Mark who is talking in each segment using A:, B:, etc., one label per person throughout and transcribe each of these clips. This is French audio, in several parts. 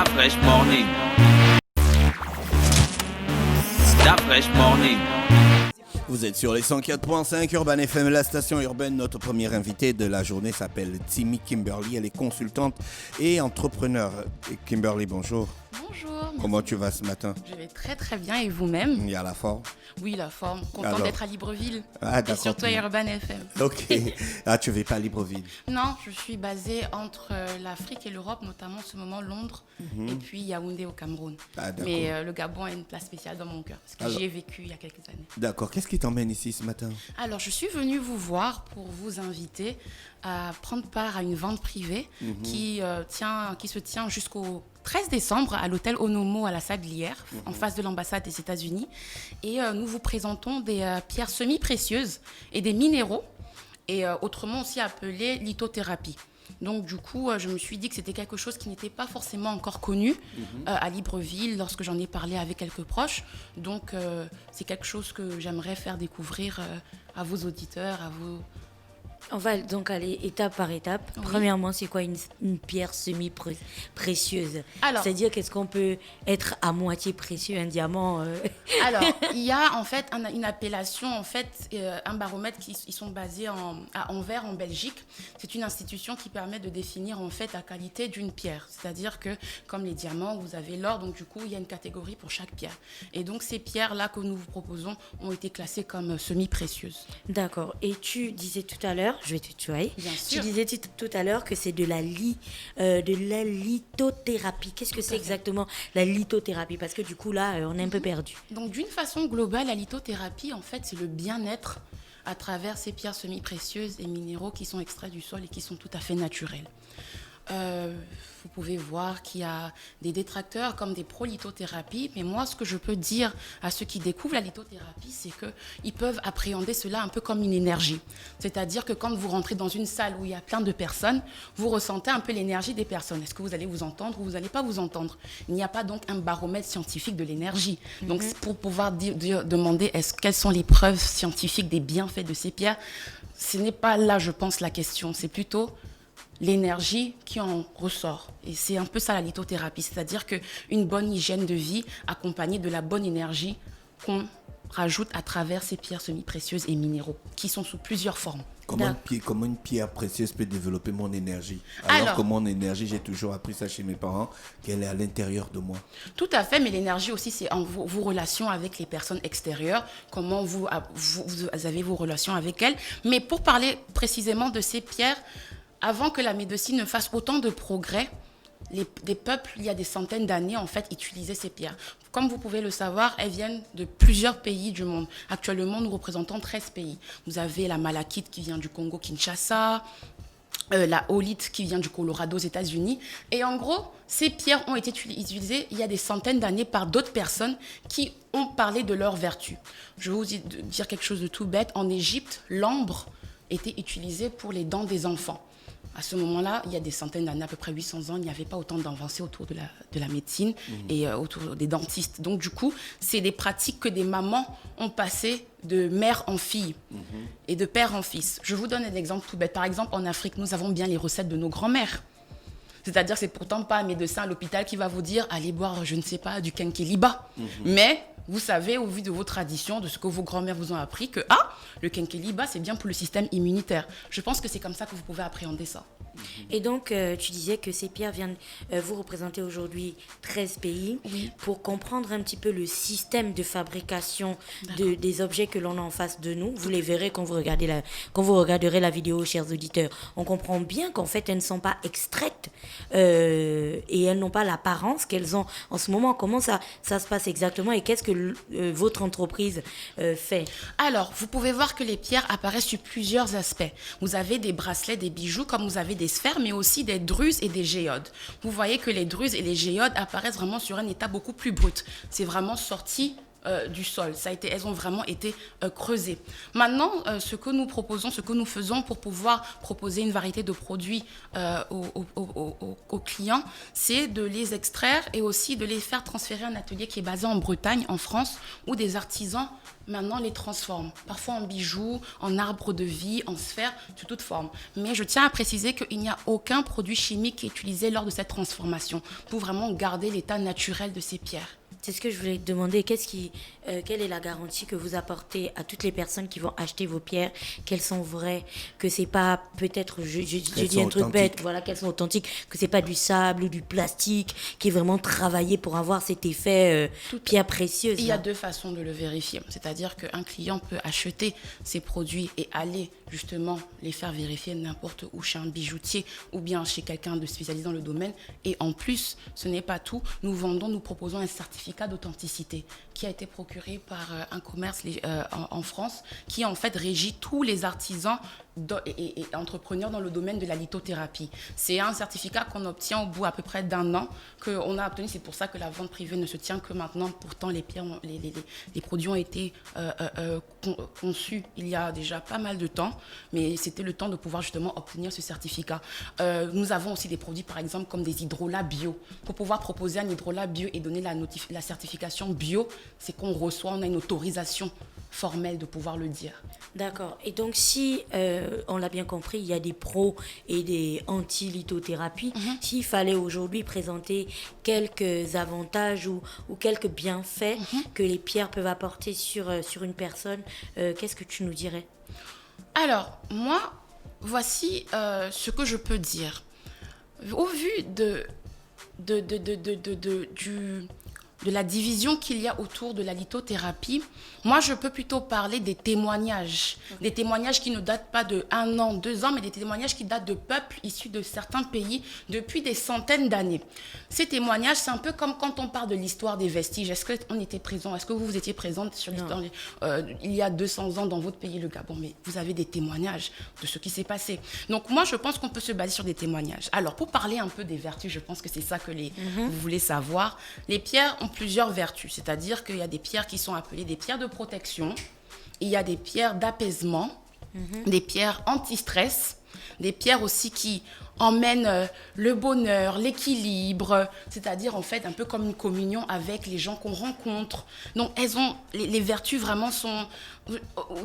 A: Fresh Morning. La Fresh Morning.
B: Vous êtes sur les 104.5 Urban FM, la station urbaine. Notre première invitée de la journée s'appelle Timmy Kimberly. Elle est consultante et entrepreneur. Kimberly, bonjour.
C: Bonjour.
B: Comment tu vas ce matin?
C: Je vais très très bien et vous-même?
B: Il y a la forme?
C: Oui, la forme. Contente d'être à Libreville.
B: Ah,
C: et surtout à Urban FM.
B: Ok. Ah, tu ne vas pas à Libreville?
C: Non, je suis basée entre l'Afrique et l'Europe, notamment en ce moment Londres et puis Yaoundé au Cameroun.
B: Ah, d'accord.
C: Mais le Gabon a une place spéciale dans mon cœur parce que j'y ai vécu il y a quelques années.
B: D'accord. Qu'est-ce qui t'emmène ici ce matin?
C: Alors, je suis venue vous voir pour vous inviter à prendre part à une vente privée qui se tient jusqu'au 13 décembre à l'hôtel Onomo à la Sablière, en face de l'ambassade des États-Unis. Et nous vous présentons des pierres semi-précieuses et des minéraux, et autrement aussi appelés lithothérapie. Donc du coup, je me suis dit que c'était quelque chose qui n'était pas forcément encore connu à Libreville lorsque j'en ai parlé avec quelques proches. Donc c'est quelque chose que j'aimerais faire découvrir à vos auditeurs, à vos...
D: On va donc aller étape par étape.
C: Oui.
D: Premièrement, c'est quoi une pierre semi-précieuse?
C: Alors,
D: c'est-à-dire qu'est-ce qu'on peut être à moitié précieux, un diamant
C: Alors, il y a en fait une appellation, en fait, un baromètre ils sont basés à Anvers, en Belgique. C'est une institution qui permet de définir en fait la qualité d'une pierre. C'est-à-dire que, comme les diamants, vous avez l'or, donc du coup, il y a une catégorie pour chaque pierre. Et donc, ces pierres-là que nous vous proposons ont été classées comme semi-précieuses.
D: D'accord. Et tu disais tout à l'heure, je vais te tutoyer.
C: Bien
D: Tu
C: sûr.
D: disais tout à l'heure que c'est de la lithothérapie. Qu'est-ce que c'est exactement la lithothérapie? Parce que du coup, là, on est un peu perdu.
C: Donc, d'une façon globale, la lithothérapie, en fait, c'est le bien-être à travers ces pierres semi-précieuses et minéraux qui sont extraits du sol et qui sont tout à fait naturels. Vous pouvez voir qu'il y a des détracteurs comme des pro-lithothérapies, mais moi, ce que je peux dire à ceux qui découvrent la lithothérapie, c'est qu'ils peuvent appréhender cela un peu comme une énergie. C'est-à-dire que quand vous rentrez dans une salle où il y a plein de personnes, vous ressentez un peu l'énergie des personnes. Est-ce que vous allez vous entendre ou vous n'allez pas vous entendre? Il n'y a pas donc un baromètre scientifique de l'énergie. Donc, pour pouvoir demander quelles sont les preuves scientifiques des bienfaits de ces pierres, ce n'est pas là, je pense, la question. C'est plutôt l'énergie qui en ressort. Et c'est un peu ça la lithothérapie, c'est-à-dire qu'une bonne hygiène de vie accompagnée de la bonne énergie qu'on rajoute à travers ces pierres semi-précieuses et minéraux qui sont sous plusieurs formes.
B: Comment une pierre précieuse peut développer mon énergie? Alors que mon énergie, j'ai toujours appris ça chez mes parents, qu'elle est à l'intérieur de moi.
C: Tout à fait, mais l'énergie aussi, c'est en vos relations avec les personnes extérieures, comment vous avez vos relations avec elles. Mais pour parler précisément de ces pierres, avant que la médecine ne fasse autant de progrès, des peuples, il y a des centaines d'années, en fait, utilisaient ces pierres. Comme vous pouvez le savoir, elles viennent de plusieurs pays du monde. Actuellement, nous représentons 13 pays. Vous avez la malachite qui vient du Congo-Kinshasa, la holite qui vient du Colorado aux États-Unis. Et en gros, ces pierres ont été utilisées il y a des centaines d'années par d'autres personnes qui ont parlé de leurs vertus. Je vais vous dire quelque chose de tout bête. En Égypte, l'ambre était utilisé pour les dents des enfants. À ce moment-là, il y a des centaines d'années, à peu près 800 ans, il n'y avait pas autant d'avancées autour de la médecine et autour des dentistes. Donc du coup, c'est des pratiques que des mamans ont passées de mère en fille et de père en fils. Je vous donne un exemple tout bête. Par exemple, en Afrique, nous avons bien les recettes de nos grands-mères. C'est-à-dire que c'est pourtant pas un médecin à l'hôpital qui va vous dire « allez boire, je ne sais pas, du kenkeliba ». Mais vous savez, au vu de vos traditions, de ce que vos grands-mères vous ont appris, que le kenkeliba, c'est bien pour le système immunitaire. Je pense que c'est comme ça que vous pouvez appréhender ça.
D: Et donc, tu disais que ces pierres viennent vous représenter aujourd'hui 13 pays.
C: Oui.
D: Pour comprendre un petit peu le système de fabrication des objets que l'on a en face de nous, vous les verrez quand vous regarderez la vidéo, chers auditeurs. On comprend bien qu'en fait, elles ne sont pas extraites et elles n'ont pas l'apparence qu'elles ont en ce moment. Comment ça se passe exactement et qu'est-ce que votre entreprise fait?
C: Alors, vous pouvez voir que les pierres apparaissent sur plusieurs aspects. Vous avez des bracelets, des bijoux, comme vous avez des sphères, mais aussi des druses et des géodes. Vous voyez que les druses et les géodes apparaissent vraiment sur un état beaucoup plus brut. C'est vraiment sorti du sol. Elles ont vraiment été creusées. Maintenant, ce que nous proposons, ce que nous faisons pour pouvoir proposer une variété de produits aux clients, c'est de les extraire et aussi de les faire transférer à un atelier qui est basé en Bretagne, en France, où des artisans maintenant les transforment, parfois en bijoux, en arbres de vie, en sphères, sous toute forme. Mais je tiens à préciser qu'il n'y a aucun produit chimique qui est utilisé lors de cette transformation pour vraiment garder l'état naturel de ces pierres.
D: C'est ce que je voulais te demander. Quelle est la garantie que vous apportez à toutes les personnes qui vont acheter vos pierres, qu'elles sont vraies, que c'est pas peut-être, je dis un truc bête, voilà, qu'elles sont authentiques, que c'est pas du sable ou du plastique qui est vraiment travaillé pour avoir cet effet pierre précieuse.
C: Il y a deux façons de le vérifier. C'est-à-dire qu'un client peut acheter ses produits et aller justement les faire vérifier n'importe où chez un bijoutier ou bien chez quelqu'un de spécialisé dans le domaine. Et en plus, ce n'est pas tout. Nous proposons un certificat d'authenticité qui a été procuré par un commerce en France qui en fait régit tous les artisans et entrepreneurs dans le domaine de la lithothérapie. C'est un certificat qu'on obtient au bout à peu près d'un an qu'on a obtenu. C'est pour ça que la vente privée ne se tient que maintenant. Pourtant, les produits ont été conçus il y a déjà pas mal de temps, mais c'était le temps de pouvoir justement obtenir ce certificat. Nous avons aussi des produits, par exemple, comme des hydrolats bio. Pour pouvoir proposer un hydrolat bio et donner la certification bio, c'est on a une autorisation formelle de pouvoir le dire.
D: D'accord. Et donc, si, on l'a bien compris, il y a des pros et des anti-lithothérapie, s'il fallait aujourd'hui présenter quelques avantages ou quelques bienfaits que les pierres peuvent apporter sur une personne, qu'est-ce que tu nous dirais?
C: Alors, moi, voici ce que je peux dire. Au vu de la division qu'il y a autour de la lithothérapie, moi, je peux plutôt parler des témoignages. Des témoignages qui ne datent pas de 1 an, 2 ans, mais des témoignages qui datent de peuples issus de certains pays depuis des centaines d'années. Ces témoignages, c'est un peu comme quand on parle de l'histoire des vestiges. Est-ce qu'on était présent? Est-ce que vous étiez présente sur l'histoire il y a 200 ans dans votre pays, le Gabon? Mais vous avez des témoignages de ce qui s'est passé. Donc, moi, je pense qu'on peut se baser sur des témoignages. Alors, pour parler un peu des vertus, je pense que c'est ça que vous voulez savoir. Les pierres ont plusieurs vertus, c'est-à-dire qu'il y a des pierres qui sont appelées des pierres de protection, il y a des pierres d'apaisement, des pierres anti-stress, des pierres aussi qui emmènent le bonheur, l'équilibre, c'est-à-dire en fait un peu comme une communion avec les gens qu'on rencontre. Donc les vertus vraiment sont...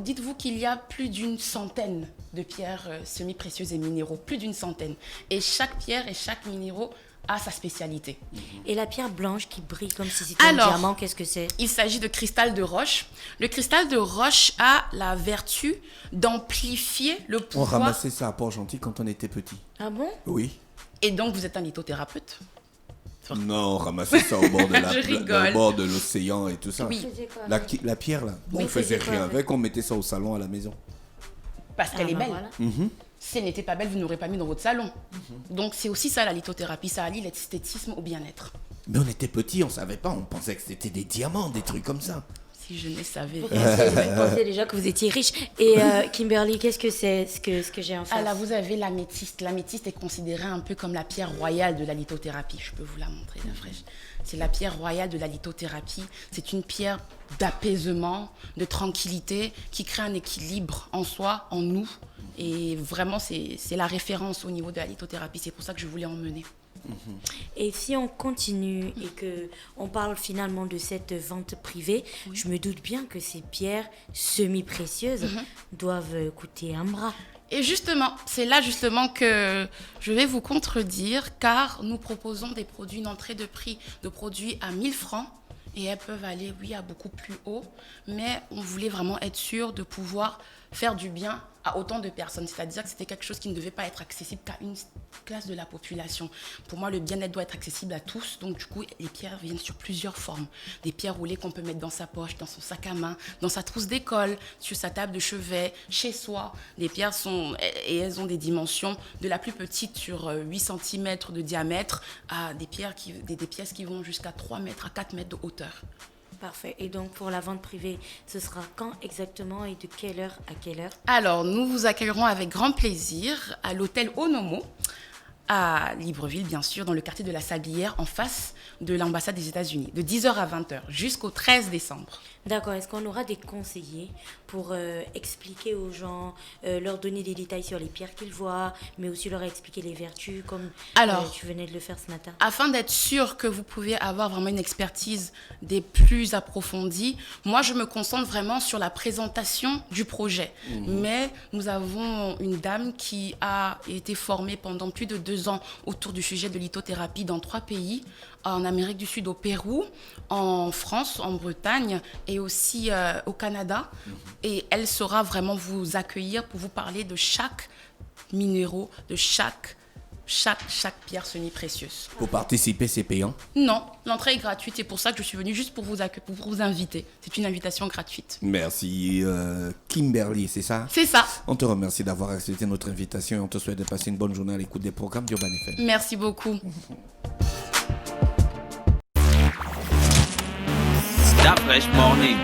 C: Dites-vous qu'il y a plus d'une centaine de pierres semi-précieuses et minéraux, plus d'une centaine. Et chaque pierre et chaque minéraux a sa spécialité.
D: Et la pierre blanche qui brille comme si c'était un diamant, qu'est-ce que c'est?
C: Il s'agit de cristal de roche. Le cristal de roche a la vertu d'amplifier le pouvoir...
B: On ramassait ça à Port-Gentil quand on était petit.
D: Ah bon?
B: Oui.
C: Et donc, vous êtes un lithothérapeute?
B: Non, on ramassait ça au bord de au bord de l'océan et tout ça.
C: Oui.
B: La pierre, là. On faisait rien avec, on mettait ça au salon à la maison.
C: Parce qu'elle est belle.
D: Voilà.
C: Si elle n'était pas belle, vous n'aurez pas mis dans votre salon. Donc, c'est aussi ça, la lithothérapie. Ça allie l'esthétisme au bien-être.
B: Mais on était petits, on savait pas, on pensait que c'était des diamants, des trucs comme ça.
C: Si je ne savais
D: Vous pensez déjà que vous étiez riche. Et Kimberly, qu'est-ce que c'est ce que j'ai en face?
C: Ah là, vous avez l'améthyste. L'améthyste est considérée un peu comme la pierre royale de la lithothérapie. Je peux vous la montrer, la fraîche. C'est la pierre royale de la lithothérapie. C'est une pierre d'apaisement, de tranquillité, qui crée un équilibre en soi, en nous. Et vraiment, c'est la référence au niveau de la lithothérapie. C'est pour ça que je voulais emmener.
D: Et si on continue et que on parle finalement de cette vente privée, je me doute bien que ces pierres semi-précieuses doivent coûter un bras.
C: Et justement, c'est là justement que je vais vous contredire, car nous proposons des produits, une entrée de prix de produits à 1000 francs. Et elles peuvent aller, oui, à beaucoup plus haut. Mais on voulait vraiment être sûr de pouvoir faire du bien à autant de personnes. C'est-à-dire que c'était quelque chose qui ne devait pas être accessible qu'à une classe de la population. Pour moi, le bien-être doit être accessible à tous. Donc, du coup, les pierres viennent sur plusieurs formes. Des pierres roulées qu'on peut mettre dans sa poche, dans son sac à main, dans sa trousse d'école, sur sa table de chevet, chez soi. Les pierres elles ont des dimensions de la plus petite sur 8 cm de diamètre à des pièces qui vont jusqu'à 3 mètres à 4 mètres de hauteur.
D: Parfait. Et donc, pour la vente privée, ce sera quand exactement et de quelle heure à quelle heure?
C: Alors, nous vous accueillerons avec grand plaisir à l'hôtel Onomo, à Libreville, bien sûr, dans le quartier de la Sablière, en face de l'ambassade des États-Unis, de 10h à 20h, jusqu'au 13 décembre.
D: D'accord, est-ce qu'on aura des conseillers pour expliquer aux gens, leur donner des détails sur les pierres qu'ils voient, mais aussi leur expliquer les vertus, comme tu venais de le faire ce matin?
C: Afin d'être sûr que vous pouvez avoir vraiment une expertise des plus approfondies, moi je me concentre vraiment sur la présentation du projet. Mais nous avons une dame qui a été formée pendant plus de 2 ans autour du sujet de lithothérapie dans 3 pays, en Amérique du Sud, au Pérou, en France, en Bretagne et aussi au Canada. Et elle saura vraiment vous accueillir pour vous parler de chaque minéraux, de chaque pierre semi-précieuse.
B: Pour participer, c'est payant?
C: Non, l'entrée est gratuite. C'est pour ça que je suis venue juste pour pour vous inviter. C'est une invitation gratuite.
B: Merci Kimberly, c'est ça?
C: C'est ça.
B: On te remercie d'avoir accepté notre invitation et on te souhaite de passer une bonne journée à l'écoute des programmes d'Urban FM.
C: Merci beaucoup.
A: That fresh morning.